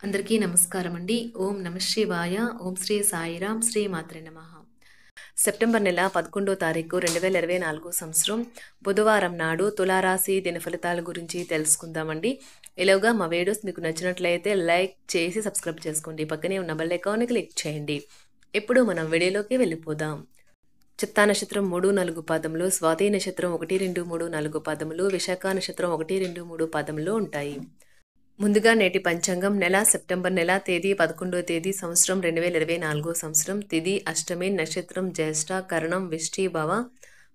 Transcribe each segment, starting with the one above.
అందరికీ నమస్కారం అండి. ఓం నమః శివాయ. ఓం శ్రీ సాయిరాం. శ్రీ మాత్రే నమః. సెప్టెంబర్ నెల 11వ తారీఖు 2024 సంవత్సరం బుధవారం నాడు తులారాశి దిన ఫలితాల గురించి తెలుసుకుందామండి. ఇలాగా మా వీడియోస్ మీకు నచ్చినట్లయితే లైక్ చేసి సబ్స్క్రైబ్ చేసుకోండి. పక్కనే ఉన్న బెల్ ఐకాన్ని క్లిక్ చేయండి. ఇప్పుడు మనం వీడియోలోకి వెళ్ళిపోదాం. చిత్తా నక్షత్రం 3, 4 పాదములు, స్వాతి నక్షత్రం 1, 2, 3, 4 పాదములు, విశాఖ నక్షత్రం 1, 2, 3 పాదములు ఉంటాయి. ముందుగా నేటి పంచాంగం నెల సెప్టెంబర్ నెల తేదీ 11వ తేదీ సంవత్సరం 2024 సంవత్సరం తిథి అష్టమి నక్షత్రం జ్యేష్ఠ కరణం విష్ఠీభవ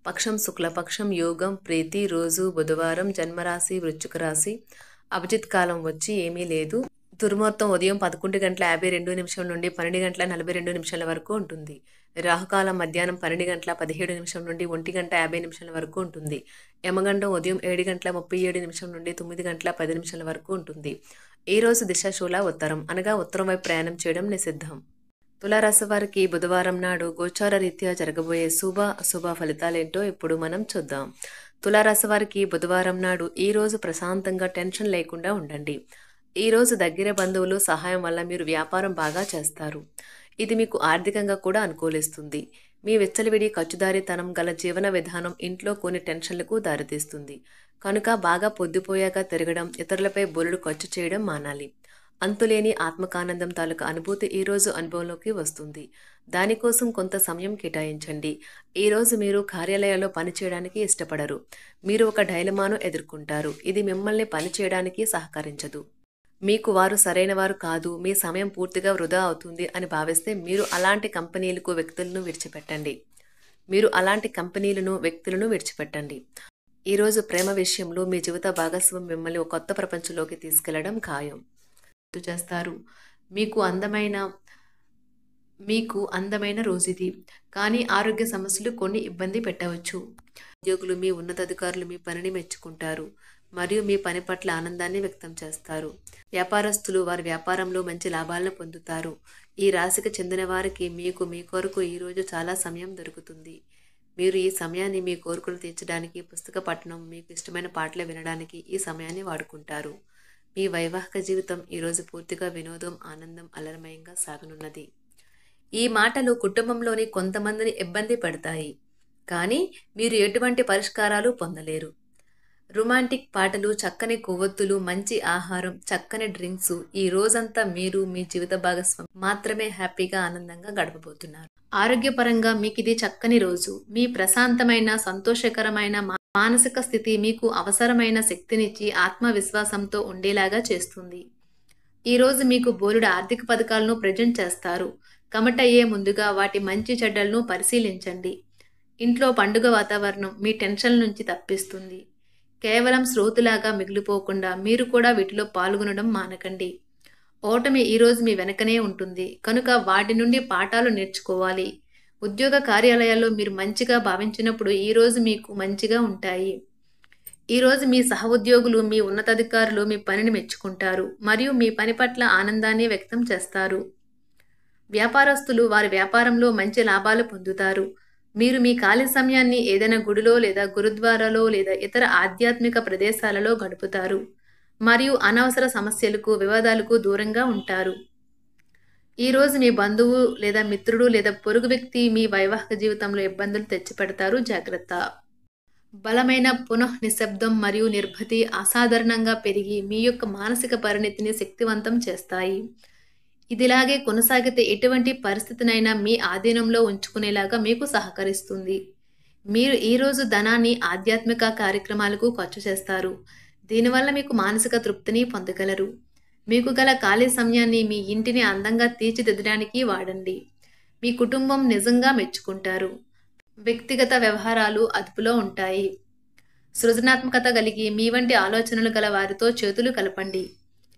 పక్షం శుక్లపక్షం యోగం ప్రీతి రోజు బుధవారం జన్మరాశి వృశ్చిక రాశి అభిజిత్ కాలం వచ్చి ఏమీ లేదు. దుర్ముహూర్తం ఉదయం 11:52 నుండి 12:42 వరకు ఉంటుంది. రాహుకాలం మధ్యాహ్నం 12:17 నుండి 1:50 వరకు ఉంటుంది. యమగండం ఉదయం 7:37 నుండి 9:10 వరకు ఉంటుంది. ఈ రోజు దిశాశూల ఉత్తరం అనగా ఉత్తరం వైపు ప్రయాణం చేయడం నిషిద్ధం. తులారాశి వారికి బుధవారం నాడు గోచార రీత్యా జరగబోయే శుభ అశుభ ఫలితాలేంటో ఇప్పుడు మనం చూద్దాం. తులారాశి వారికి బుధవారం నాడు ఈ రోజు ప్రశాంతంగా టెన్షన్ లేకుండా ఉండండి. ఈ రోజు దగ్గర బంధువులు సహాయం వల్ల మీరు వ్యాపారం బాగా చేస్తారు. ఇది మీకు ఆర్థికంగా కూడా అనుకూలిస్తుంది. మీ విచ్చలవిడి ఖర్చుదారీతనం గల జీవన విధానం ఇంట్లో కొన్ని టెన్షన్లకు దారితీస్తుంది. కనుక బాగా పొద్దుపోయాక తిరగడం, ఇతరులపై బోలెడు ఖర్చు చేయడం మానాలి. అంతులేని ఆత్మకానందం తాలూకా అనుభూతి ఈ రోజు అనుభవంలోకి వస్తుంది. దానికోసం కొంత సమయం కేటాయించండి. ఈ రోజు మీరు కార్యాలయాల్లో పనిచేయడానికి ఇష్టపడరు. మీరు ఒక డైలమాను ఎదుర్కొంటారు. ఇది మిమ్మల్ని పనిచేయడానికి సహకరించదు. మీకు వారు సరైన వారు కాదు, మీ సమయం పూర్తిగా వృధా అవుతుంది అని భావిస్తే మీరు అలాంటి కంపెనీలకు వ్యక్తులను విడిచిపెట్టండి. ఈరోజు ప్రేమ విషయంలో మీ జీవిత భాగస్వామి మిమ్మల్ని ఒక కొత్త ప్రపంచంలోకి తీసుకెళ్లడం ఖాయం చేస్తారు. మీకు అందమైన రోజు ఇది. కానీ ఆరోగ్య సమస్యలు కొన్ని ఇబ్బంది పెట్టవచ్చు. ఉద్యోగులు మీ ఉన్నతాధికారులు మీ పనిని మెచ్చుకుంటారు మరియు మీ పని పట్ల ఆనందాన్ని వ్యక్తం చేస్తారు. వ్యాపారస్తులు వారి వ్యాపారంలో మంచి లాభాలను పొందుతారు. ఈ రాశికి చెందిన వారికి మీ కొరకు ఈరోజు చాలా సమయం దొరుకుతుంది. మీరు ఈ సమయాన్ని మీ కోరికలు తీర్చడానికి, పుస్తక పఠనం, మీకు ఇష్టమైన పాటలు వినడానికి ఈ సమయాన్ని వాడుకుంటారు. మీ వైవాహిక జీవితం ఈరోజు పూర్తిగా వినోదం, ఆనందం, అలరమయంగా సాగనున్నది. ఈ మాటలు కుటుంబంలోని కొంతమందిని ఇబ్బంది పెడతాయి, కానీ మీరు ఎటువంటి పరిష్కారాలు పొందలేరు. రొమాంటిక్ పాటలు, చక్కని కొవ్వొత్తులు, మంచి ఆహారం, చక్కని డ్రింక్స్, ఈ రోజంతా మీరు మీ జీవిత భాగస్వామి మాత్రమే హ్యాపీగా ఆనందంగా గడపబోతున్నారు. ఆరోగ్యపరంగా మీకు ఇది చక్కని రోజు. మీ ప్రశాంతమైన సంతోషకరమైన మానసిక స్థితి మీకు అవసరమైన శక్తినిచ్చి ఆత్మవిశ్వాసంతో ఉండేలాగా చేస్తుంది. ఈ రోజు మీకు బోలెడు ఆర్థిక పథకాలను ప్రజెంట్ చేస్తారు. కమిటయ్యే ముందుగా వాటి మంచి చెడ్డలను పరిశీలించండి. ఇంట్లో పండుగ వాతావరణం మీ టెన్షన్ నుంచి తప్పిస్తుంది. కేవలం శ్రోతలాగా మిగిలిపోకుండా మీరు కూడా వీటిలో పాల్గొనడం మానకండి. ఓటమి ఈరోజు మీ వెనకనే ఉంటుంది, కనుక వాటి నుండి పాఠాలు నేర్చుకోవాలి. ఉద్యోగ కార్యాలయాల్లో మీరు మంచిగా భావించినప్పుడు ఈరోజు మీకు మంచిగా ఉంటాయి. ఈరోజు మీ సహ ఉద్యోగులు, మీ ఉన్నతాధికారులు మీ పనిని మెచ్చుకుంటారు మరియు మీ పని పట్ల ఆనందాన్ని వ్యక్తం చేస్తారు. వ్యాపారస్తులు వారి వ్యాపారంలో మంచి లాభాలు పొందుతారు. మీరు మీ ఖాళీ సమయాన్ని ఏదైనా గుడిలో లేదా గురుద్వారాలో లేదా ఇతర ఆధ్యాత్మిక ప్రదేశాలలో గడుపుతారు మరియు అనవసర సమస్యలకు, వివాదాలకు దూరంగా ఉంటారు. ఈరోజు మీ బంధువు లేదా మిత్రుడు లేదా పొరుగు వ్యక్తి మీ వైవాహిక జీవితంలో ఇబ్బందులు తెచ్చిపెడతారు. జాగ్రత్త. బలమైన నిశ్శబ్దం మరియు నిర్భతి అసాధారణంగా పెరిగి మీ యొక్క మానసిక పరిణతిని శక్తివంతం చేస్తాయి. ఇదిలాగే కొనసాగితే ఎటువంటి పరిస్థితినైనా మీ ఆధీనంలో ఉంచుకునేలాగా మీకు సహకరిస్తుంది. మీరు ఈరోజు ధనాన్ని ఆధ్యాత్మిక కార్యక్రమాలకు ఖర్చు చేస్తారు. దీనివల్ల మీకు మానసిక తృప్తిని పొందగలరు. మీకు గల ఖాళీ సమయాన్ని మీ ఇంటిని అందంగా తీర్చిదిద్దడానికి వాడండి. మీ కుటుంబం నిజంగా మెచ్చుకుంటారు. వ్యక్తిగత వ్యవహారాలు అదుపులో ఉంటాయి. సృజనాత్మకత కలిగి మీ వంటి ఆలోచనలు గల వారితో చేతులు కలపండి.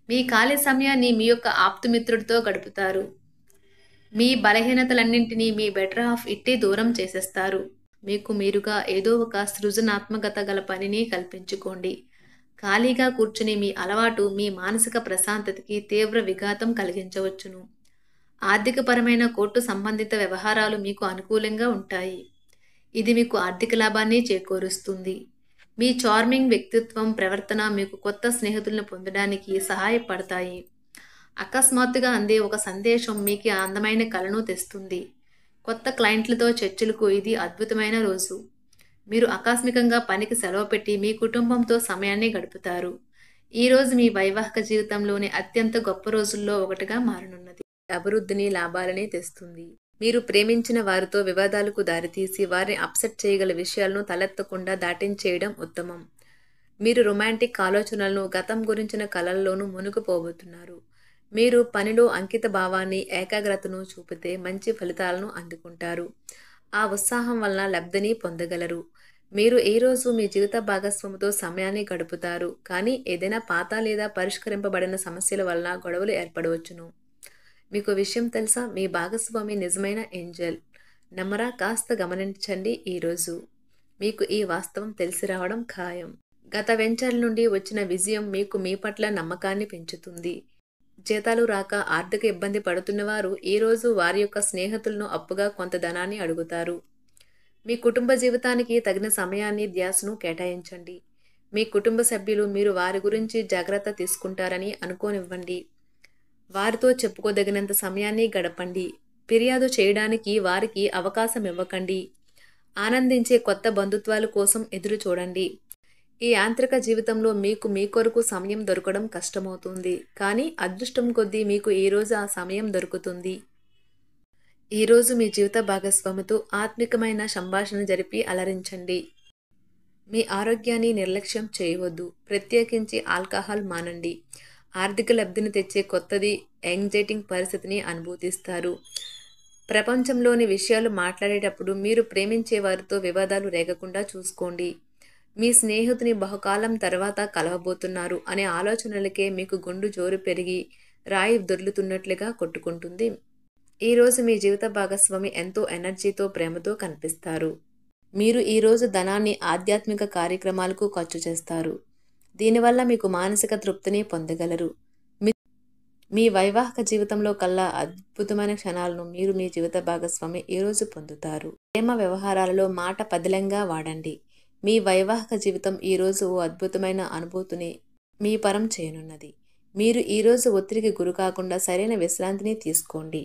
మీ ఖాళీ సమయాన్ని మీ యొక్క ఆప్తుమిత్రుడితో గడుపుతారు. మీ బలహీనతలన్నింటినీ మీ బెటర్ హాఫ్ ఇట్టే దూరం చేసేస్తారు. మీకు మీరుగా ఏదో ఒక సృజనాత్మకత గల పనిని కల్పించుకోండి. ఖాళీగా కూర్చుని మీ అలవాటు మీ మానసిక ప్రశాంతతకి తీవ్ర విఘాతం కలిగించవచ్చును. ఆర్థికపరమైన కోర్టు సంబంధిత వ్యవహారాలు మీకు అనుకూలంగా ఉంటాయి. ఇది మీకు ఆర్థిక లాభాన్ని చేకూరుస్తుంది. మీ చార్మింగ్ వ్యక్తిత్వం, ప్రవర్తన మీకు కొత్త స్నేహితులను పొందడానికి సహాయపడతాయి. అకస్మాత్తుగా అందే ఒక సందేశం మీకు అందమైన కలను తెస్తుంది. కొత్త క్లయింట్లతో చర్చలకు ఇది అద్భుతమైన రోజు. మీరు ఆకస్మికంగా పనికి సెలవు పెట్టి మీ కుటుంబంతో సమయాన్ని గడుపుతారు. ఈ రోజు మీ వైవాహిక జీవితంలోని అత్యంత గొప్ప రోజుల్లో ఒకటిగా మారనున్నది. అభివృద్ధిని, లాభాలని తెస్తుంది. మీరు ప్రేమించిన వారితో వివాదాలకు దారితీసి వారిని అప్సెట్ చేయగల విషయాలను తలెత్తకుండా దాటించేయడం ఉత్తమం. మీరు రొమాంటిక్ ఆలోచనలను, గతం గురించిన కలల్లోనూ మునిగిపోబోతున్నారు. మీరు పనిలో అంకిత భావాన్ని, ఏకాగ్రతను చూపితే మంచి ఫలితాలను అందుకుంటారు. ఆ ఉత్సాహం వలన లబ్ధిని పొందగలరు. మీరు ఈ రోజు మీ జీవిత భాగస్వామితో సమయాన్ని గడుపుతారు. కానీ ఏదైనా పాత లేదా పరిష్కరింపబడిన సమస్యల వలన గొడవలు ఏర్పడవచ్చును. మీకు విషయం తెలుసా? మీ భాగస్వామి నిజమైన ఏంజెల్. నమ్మరా? కాస్త గమనించండి. ఈరోజు మీకు ఈ వాస్తవం తెలిసి రావడం ఖాయం. గత వెంచర్ల నుండి వచ్చిన విజయం మీకు మీ పట్ల నమ్మకాన్ని పెంచుతుంది. జీతాలు రాక ఆర్థిక ఇబ్బంది పడుతున్నవారు ఈరోజు వారి యొక్క స్నేహితులను అప్పుగా కొంత ధనాన్ని అడుగుతారు. మీ కుటుంబ జీవితానికి తగిన సమయాన్ని, ధ్యాసను కేటాయించండి. మీ కుటుంబ సభ్యులు మీరు వారి గురించి జాగ్రత్త తీసుకుంటారని అనుకోనివ్వండి. వారితో చెప్పుకోదగినంత సమయాన్ని గడపండి. ఫిర్యాదు చేయడానికి వారికి అవకాశం ఇవ్వకండి. ఆనందించే కొత్త బంధుత్వాల కోసం ఎదురు చూడండి. ఈ యాంత్రిక జీవితంలో మీకు మీ కొరకు సమయం దొరకడం కష్టమవుతుంది. కానీ అదృష్టం కొద్దీ మీకు ఈరోజు ఆ సమయం దొరుకుతుంది. ఈరోజు మీ జీవిత భాగస్వామితో ఆత్మికమైన సంభాషణ జరిపి అలరించండి. మీ ఆరోగ్యాన్ని నిర్లక్ష్యం చేయవద్దు. ప్రత్యేకించి ఆల్కహాల్ మానండి. ఆర్థిక లబ్ధిని తెచ్చే కొత్తది యాంగ్జైటింగ్ పరిస్థితిని అనుభూతిస్తారు. ప్రపంచంలోని విషయాలు మాట్లాడేటప్పుడు మీరు ప్రేమించే వారితో వివాదాలు రేగకుండా చూసుకోండి. మీ స్నేహితుని బహుకాలం తర్వాత కలవబోతున్నారు అనే ఆలోచనలకే మీకు గుండు జోరు పెరిగి రాయి దొర్లుతున్నట్లుగా కొట్టుకుంటుంది. ఈరోజు మీ జీవిత భాగస్వామి ఎంతో ఎనర్జీతో, ప్రేమతో కనిపిస్తారు. మీరు ఈరోజు ధనాన్ని ఆధ్యాత్మిక కార్యక్రమాలకు ఖర్చు చేస్తారు. దీనివల్ల మీకు మానసిక తృప్తిని పొందగలరు. మీ వైవాహిక జీవితంలో కల్లా అద్భుతమైన క్షణాలను మీరు మీ జీవిత భాగస్వామి ఈరోజు పొందుతారు. ప్రేమ వ్యవహారాలలో మాట పదిలంగా వాడండి. మీ వైవాహిక జీవితం ఈరోజు ఓ అద్భుతమైన అనుభూతిని మీ పరం చేయనున్నది. మీరు ఈరోజు ఒత్తిడికి గురి కాకుండా సరైన విశ్రాంతిని తీసుకోండి.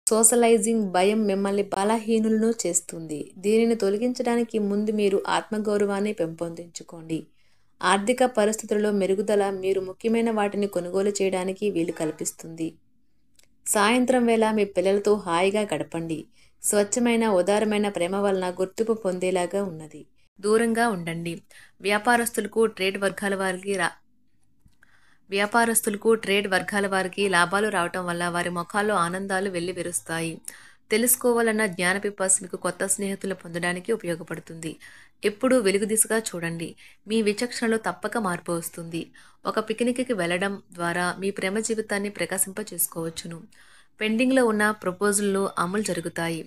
సోషలైజింగ్ భయం మిమ్మల్ని బలహీనులను చేస్తుంది. దీనిని తొలగించడానికి ముందు మీరు ఆత్మగౌరవాన్ని పెంపొందించుకోండి. ఆర్థిక పరిస్థితులలో మెరుగుదల మీరు ముఖ్యమైన వాటిని కొనుగోలు చేయడానికి వీలు కల్పిస్తుంది. సాయంత్రం వేళ మీ పిల్లలతో హాయిగా గడపండి. స్వచ్ఛమైన, ఉదారమైన ప్రేమ వలన గుర్తింపు పొందేలాగా ఉన్నది. దూరంగా ఉండండి. వ్యాపారస్తులకు, ట్రేడ్ వర్గాల వారికి లాభాలు రావటం వల్ల వారి ముఖాల్లో ఆనందాలు వెళ్లి విరుస్తాయి. తెలుసుకోవాలన్న జ్ఞాన పిపాస మీకు కొత్త స్నేహితులు పొందడానికి ఉపయోగపడుతుంది. ఎప్పుడూ వెలుగు దిశగా చూడండి. మీ విచక్షణలో తప్పక మార్పు వస్తుంది. ఒక పిక్నిక్కి వెళ్లడం ద్వారా మీ ప్రేమ జీవితాన్ని ప్రకాశింపచేసుకోవచ్చును. పెండింగ్లో ఉన్న ప్రపోజల్లు అమలు జరుగుతాయి.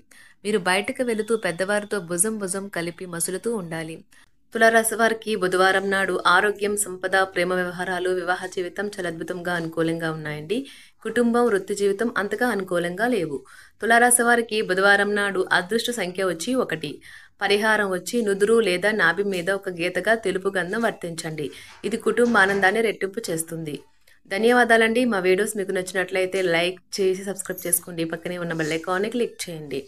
మీరు బయటకు వెళుతూ పెద్దవారితో భుజం కలిపి మసులుతూ ఉండాలి. తులారాశి వారికి బుధవారం నాడు ఆరోగ్యం, సంపద, ప్రేమ వ్యవహారాలు, వివాహ జీవితం చాలా అద్భుతంగా అనుకూలంగా ఉన్నాయండి. కుటుంబం, వృత్తి జీవితం అంతగా అనుకూలంగా లేవు. తులారాశి వారికి బుధవారం నాడు అదృష్ట సంఖ్య వచ్చి 1. పరిహారం వచ్చి నుదురు లేదా నాభి మీద ఒక గీతగా తెలుపు గంధం వర్తించండి. ఇది కుటుంబ ఆనందాన్ని రెట్టింపు చేస్తుంది. ధన్యవాదాలండి. మా వీడియోస్ మీకు నచ్చినట్లయితే లైక్ చేసి సబ్స్క్రైబ్ చేసుకోండి. పక్కనే ఉన్న బెల్ ఐకాన్ని క్లిక్ చేయండి.